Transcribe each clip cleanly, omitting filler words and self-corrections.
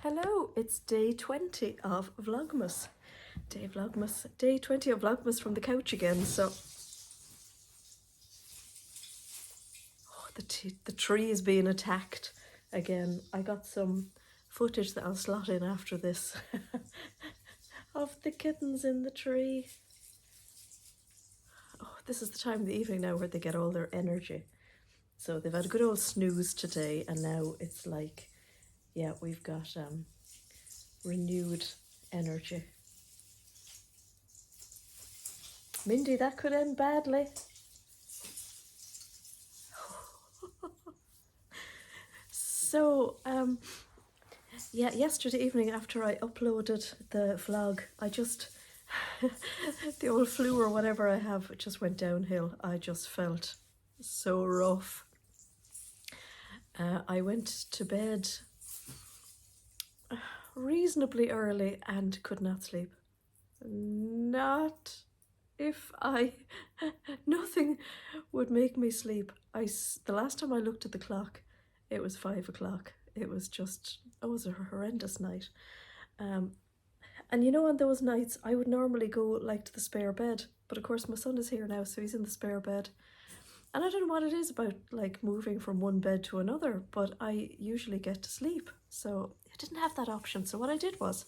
Hello, it's day 20 of Vlogmas. Day 20 of Vlogmas from the couch again. So, the tree is being attacked again. I got some footage that I'll slot in after this of the kittens in the tree. Oh, this is the time of the evening now where they get all their energy. So they've had a good old snooze today, and now it's like, yeah, we've got renewed energy. Mindy, that could end badly. So, yeah, yesterday evening after I uploaded the vlog, I just, the old flu or whatever I have just went downhill. I just felt so rough. I went to bed reasonably early and could not sleep. Nothing would make me sleep. The last time I looked at the clock, it was 5 o'clock. It was a horrendous night. And you know, on those nights, I would normally go like to the spare bed, but of course my son is here now, so he's in the spare bed. And I don't know what it is about like moving from one bed to another, but I usually get to sleep. So I didn't have that option. So what I did was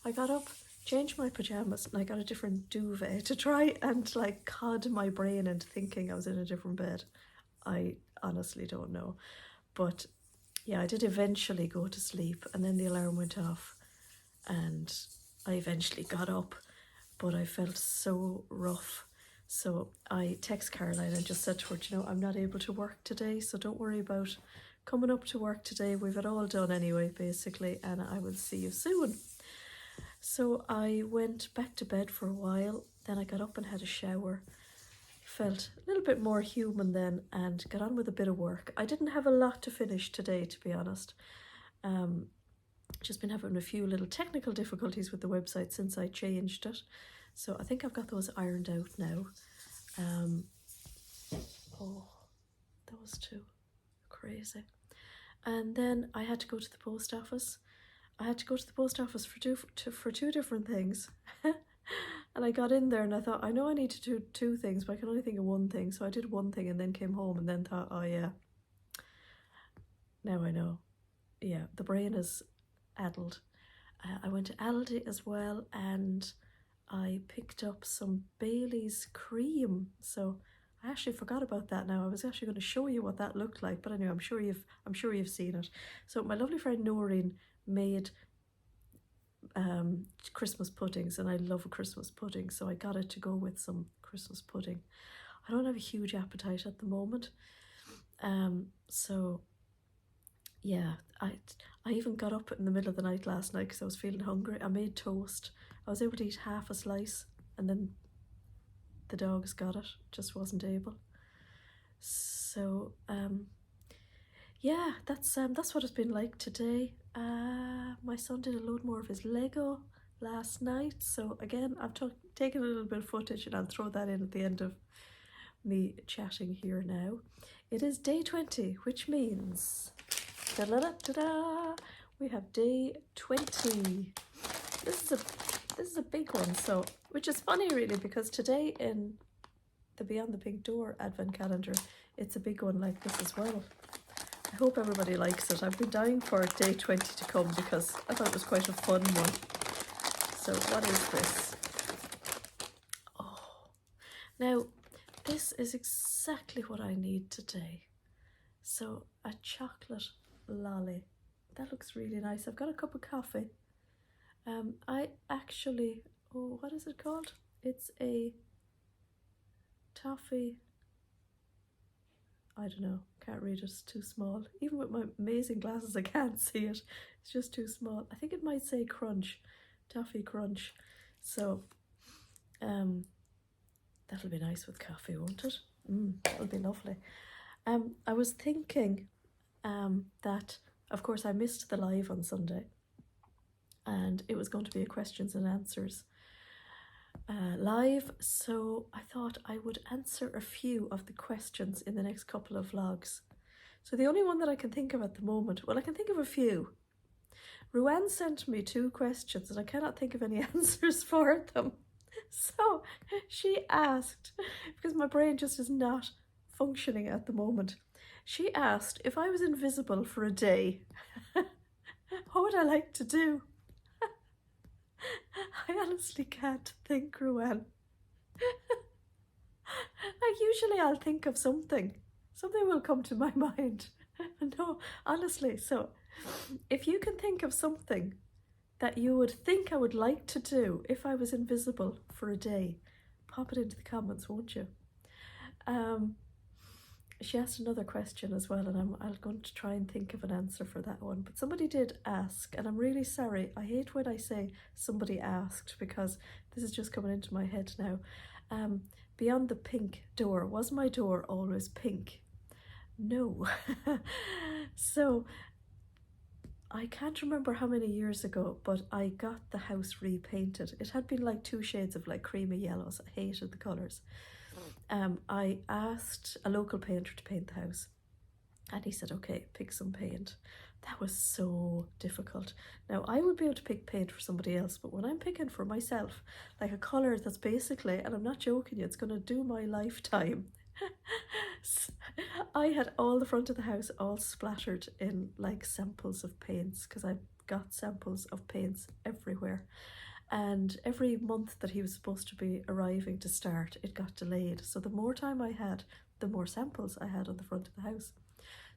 I got up, changed my pajamas, and I got a different duvet to try and like cod my brain into thinking I was in a different bed. I honestly don't know. But yeah, I did eventually go to sleep, and then the alarm went off and I eventually got up, but I felt so rough. So I text Caroline and just said to her, you know, I'm not able to work today, so don't worry about coming up to work today. We've it all done anyway, basically, and I will see you soon. So I went back to bed for a while, then I got up and had a shower. Felt a little bit more human then and got on with a bit of work. I didn't have a lot to finish today, to be honest. Just been having a few little technical difficulties with the website since I changed it. So I think I've got those ironed out now. Oh, those two, crazy. And then I had to go to the post office. I had to go to the post office for two different things. And I got in there and I thought, I know I need to do two things, but I can only think of one thing. So I did one thing and then came home and then thought, oh yeah, now I know. Yeah, the brain is addled. I went to Aldi as well and I picked up some Bailey's cream. So I actually forgot about that now. I was actually going to show you what that looked like, but anyway, I'm sure you've seen it. So my lovely friend Noreen made Christmas puddings, and I love a Christmas pudding, so I got it to go with some Christmas pudding. I don't have a huge appetite at the moment, so yeah, I even got up in the middle of the night last night because I was feeling hungry. I made toast. I was able to eat half a slice, and then the dogs got it, just wasn't able. So yeah, that's what it's been like today. My son did a load more of his Lego last night, so again I've taken a little bit of footage and I'll throw that in at the end of me chatting here now. It is day 20, which means da-da-da-da-da, we have day 20. This is a big one, so which is funny really, because today in the Beyond the Pink Door advent calendar, it's a big one like this as well. I hope everybody likes it. I've been dying for day 20 to come because I thought it was quite a fun one. So what is this? Oh, now this is exactly what I need today. So a chocolate lolly. That looks really nice. I've got a cup of coffee. I actually, oh, what is it called? It's a toffee, I don't know, can't read it, it's too small. Even with my amazing glasses I can't see it, it's just too small. I think it might say crunch, toffee crunch. So that'll be nice with coffee, won't it? That'll be lovely. I was thinking that, of course, I missed the live on Sunday and it was going to be a questions and answers live, so I thought I would answer a few of the questions in the next couple of vlogs. So the only one that I can think of at the moment, well, I can think of a few, Ruan sent me 2 questions and I cannot think of any answers for them. So she asked, because my brain just is not functioning at the moment, she asked if I was invisible for a day, what would I like to do? I honestly can't think, Ruan. Like, usually I'll think of something. Something will come to my mind. No, honestly, so if you can think of something that you would think I would like to do if I was invisible for a day, pop it into the comments, won't you? She asked another question as well, and I'm going to try and think of an answer for that one. But somebody did ask, and I'm really sorry. I hate when I say somebody asked because this is just coming into my head now. Beyond the pink door, was my door always pink? No. So I can't remember how many years ago, but I got the house repainted. It had been like 2 shades of like creamy yellows. I hated the colours. I asked a local painter to paint the house, and he said, okay, pick some paint. That was so difficult. Now, I would be able to pick paint for somebody else, but when I'm picking for myself, like a colour that's basically, and I'm not joking you, it's going to do my lifetime. I had all the front of the house all splattered in like samples of paints, because I've got samples of paints everywhere. And every month that he was supposed to be arriving to start, it got delayed. So the more time I had, the more samples I had on the front of the house.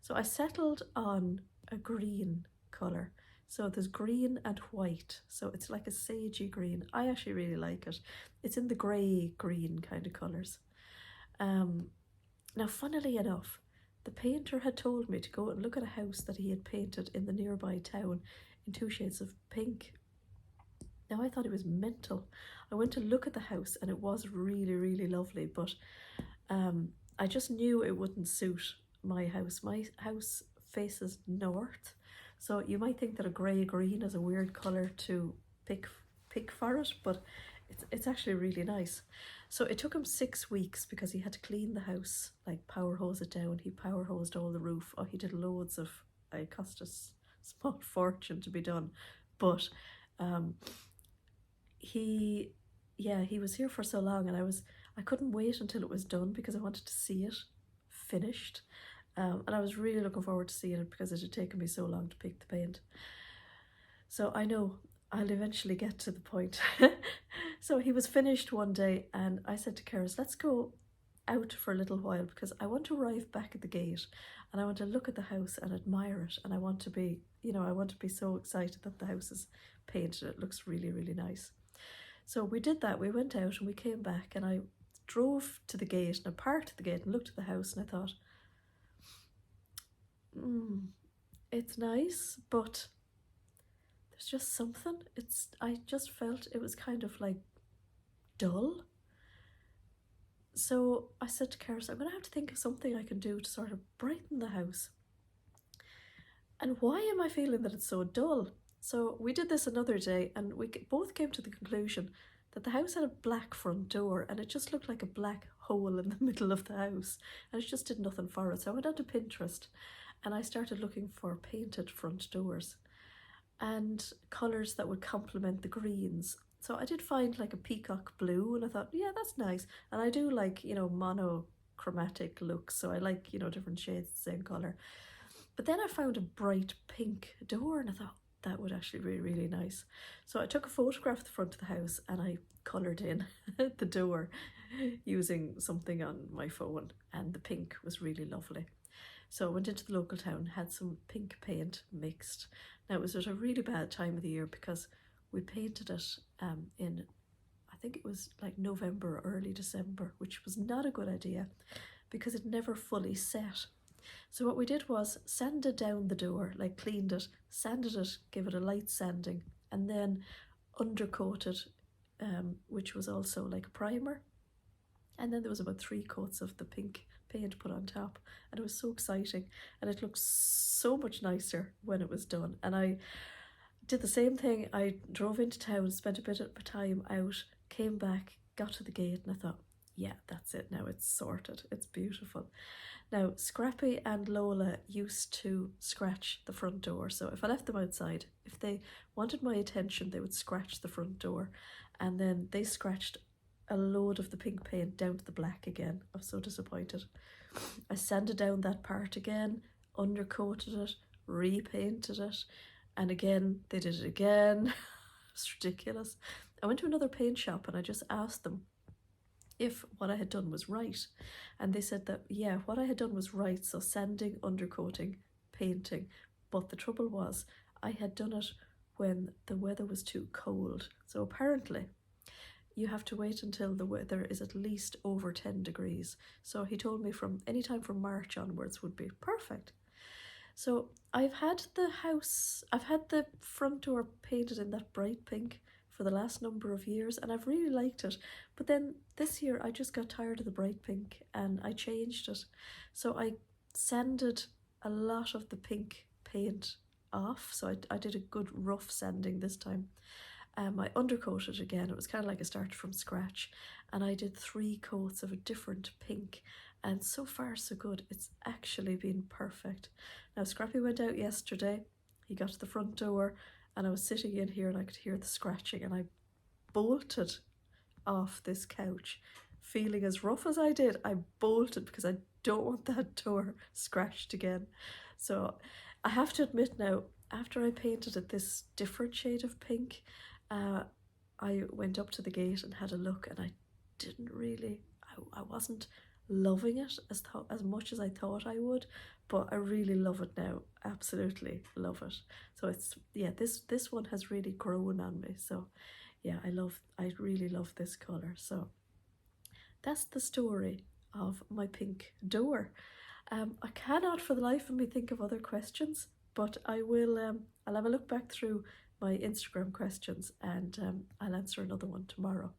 So I settled on a green colour. So there's green and white. So it's like a sagey green. I actually really like it. It's in the grey green kind of colours. Now, funnily enough, the painter had told me to go and look at a house that he had painted in the nearby town in 2 shades of pink. Now, I thought it was mental. I went to look at the house and it was really, really lovely, but I just knew it wouldn't suit my house. My house faces north, so you might think that a grey-green is a weird colour to pick for it, but it's actually really nice. So it took him 6 weeks because he had to clean the house, like power hose it down. He power hosed all the roof. Oh, he did loads of, it cost us a small fortune to be done, but he was here for so long, and I couldn't wait until it was done because I wanted to see it finished, and I was really looking forward to seeing it because it had taken me so long to pick the paint. So I know I'll eventually get to the point. So he was finished one day, and I said to Keris, let's go out for a little while because I want to arrive back at the gate and I want to look at the house and admire it, and I want to be, I want to be so excited that the house is painted. It looks really, really nice. So we did that. We went out and we came back, and I drove to the gate and I parked at the gate and looked at the house, and I thought, it's nice, but there's just something. I just felt it was kind of like dull. So I said to Keris, I'm going to have to think of something I can do to sort of brighten the house. And why am I feeling that it's so dull? So we did this another day, and we both came to the conclusion that the house had a black front door, and it just looked like a black hole in the middle of the house, and it just did nothing for it. So I went onto Pinterest and I started looking for painted front doors and colours that would complement the greens. So I did find like a peacock blue, and I thought, yeah, that's nice. And I do like, monochromatic looks, so I like, different shades the same colour. But then I found a bright pink door, and I thought that would actually be really nice. So I took a photograph of the front of the house and I coloured in the door using something on my phone, and the pink was really lovely. So I went into the local town, had some pink paint mixed. Now, it was at a really bad time of the year because we painted it in, I think it was like November or early December, which was not a good idea because it never fully set. So what we did was sanded down the door, like cleaned it, sanded it, gave it a light sanding, and then undercoated, which was also like a primer. And then there was about 3 coats of the pink paint put on top, and it was so exciting, and it looked so much nicer when it was done. And I did the same thing. I drove into town, spent a bit of time out, came back, got to the gate, and I thought, yeah, that's it now. It's sorted. It's beautiful. Now, Scrappy and Lola used to scratch the front door. So if I left them outside, if they wanted my attention, they would scratch the front door. And then they scratched a load of the pink paint down to the black again. I was so disappointed. I sanded down that part again, undercoated it, repainted it, and again, they did it again. It's ridiculous. I went to another paint shop and I just asked them if what I had done was right. And they said that, yeah, what I had done was right. So sanding, undercoating, painting. But the trouble was, I had done it when the weather was too cold. So apparently, you have to wait until the weather is at least over 10 degrees. So he told me from any time from March onwards would be perfect. So I've had the front door painted in that bright pink for the last number of years, and I've really liked it. But then this year I just got tired of the bright pink and I changed it. So I sanded a lot of the pink paint off. So I did a good rough sanding this time. I undercoated again. It was kind of like I started from scratch, and I did 3 coats of a different pink, and so far so good. It's actually been perfect. Now Scrappy went out yesterday. He got to the front door and I was sitting in here and I could hear the scratching, and I bolted off this couch feeling as rough as I did. I bolted because I don't want that door scratched again. So I have to admit now, after I painted it this different shade of pink, I went up to the gate and had a look, and I didn't really, I wasn't loving it as much as I thought I would, but I really love it now. Absolutely love it. So it's, yeah, this one has really grown on me. So yeah, I really love this colour. So that's the story of my pink door. I cannot for the life of me think of other questions, but I will, I'll have a look back through my Instagram questions, and I'll answer another one tomorrow.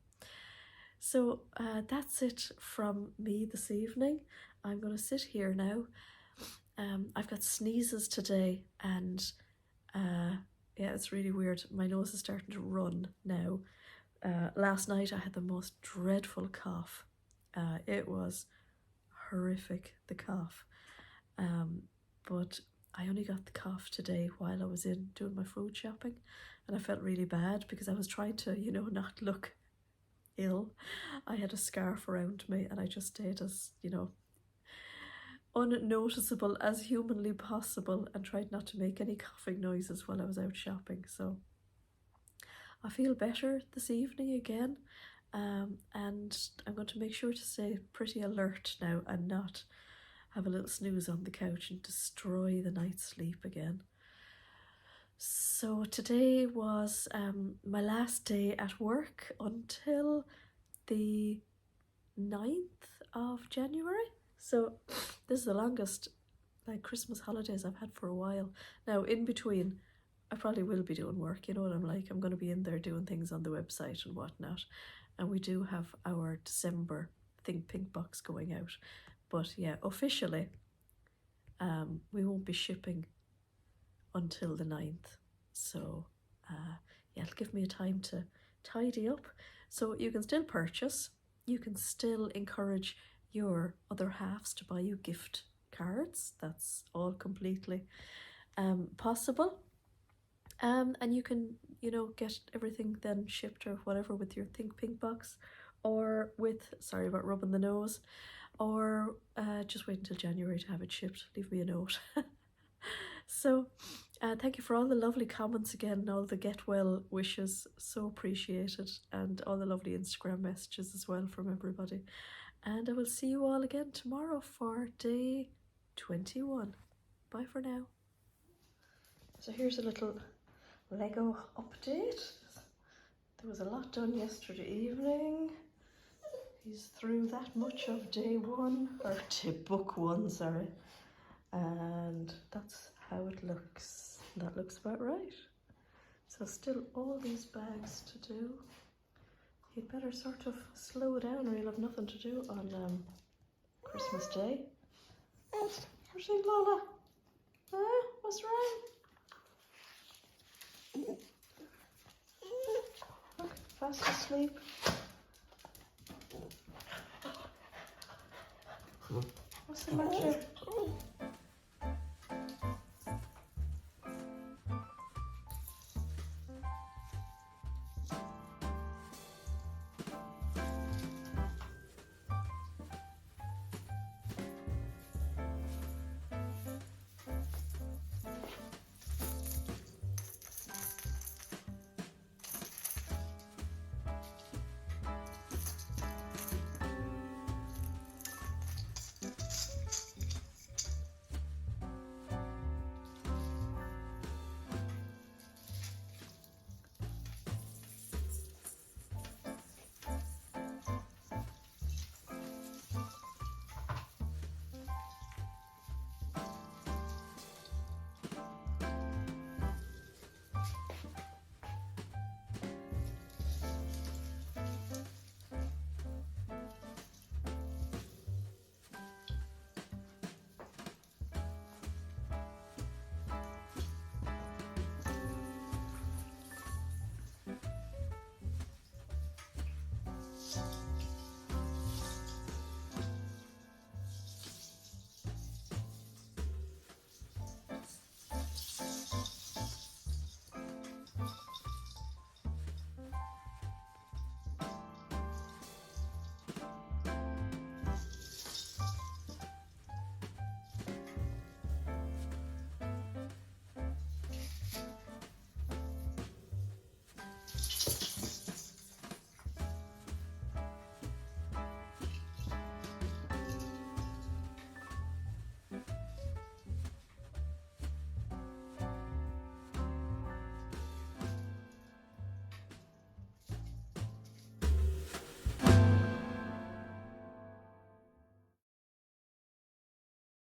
So that's it from me this evening. I'm going to sit here now. I've got sneezes today, and yeah, it's really weird. My nose is starting to run now. Last night I had the most dreadful cough. It was horrific, the cough. But I only got the cough today while I was in doing my food shopping, and I felt really bad because I was trying to, you know, not look ill. I had a scarf around me and I just stayed as, you know, unnoticeable as humanly possible and tried not to make any coughing noises while I was out shopping. So I feel better this evening again, and I'm going to make sure to stay pretty alert now and not have a little snooze on the couch and destroy the night's sleep again. So today was my last day at work until the 9th of January. So this is the longest like Christmas holidays I've had for a while. Now in between I probably will be doing work, you know what I'm like. I'm going to be in there doing things on the website and whatnot. And we do have our December Think Pink box going out. But yeah, officially, we won't be shipping until the 9th. So yeah, it'll give me a time to tidy up. So you can still purchase. You can still encourage your other halves to buy you gift cards. That's all completely possible. And you can, you know, get everything then shipped or whatever with your Think Pink box, or with, sorry about rubbing the nose, or just wait until January to have it shipped. Leave me a note. So thank you for all the lovely comments again, and all the get well wishes. So appreciated, and all the lovely Instagram messages as well from everybody. And I will see you all again tomorrow for day 21. Bye for now. So here's a little Lego update. There was a lot done yesterday evening. He's through that much of day 1, or book 1, sorry. And that's how it looks. That looks about right. So still all these bags to do. He'd better sort of slow down or he'll have nothing to do on Christmas Day. Where's he, Lola? What's wrong? Look, fast asleep. Come on. What's the matter?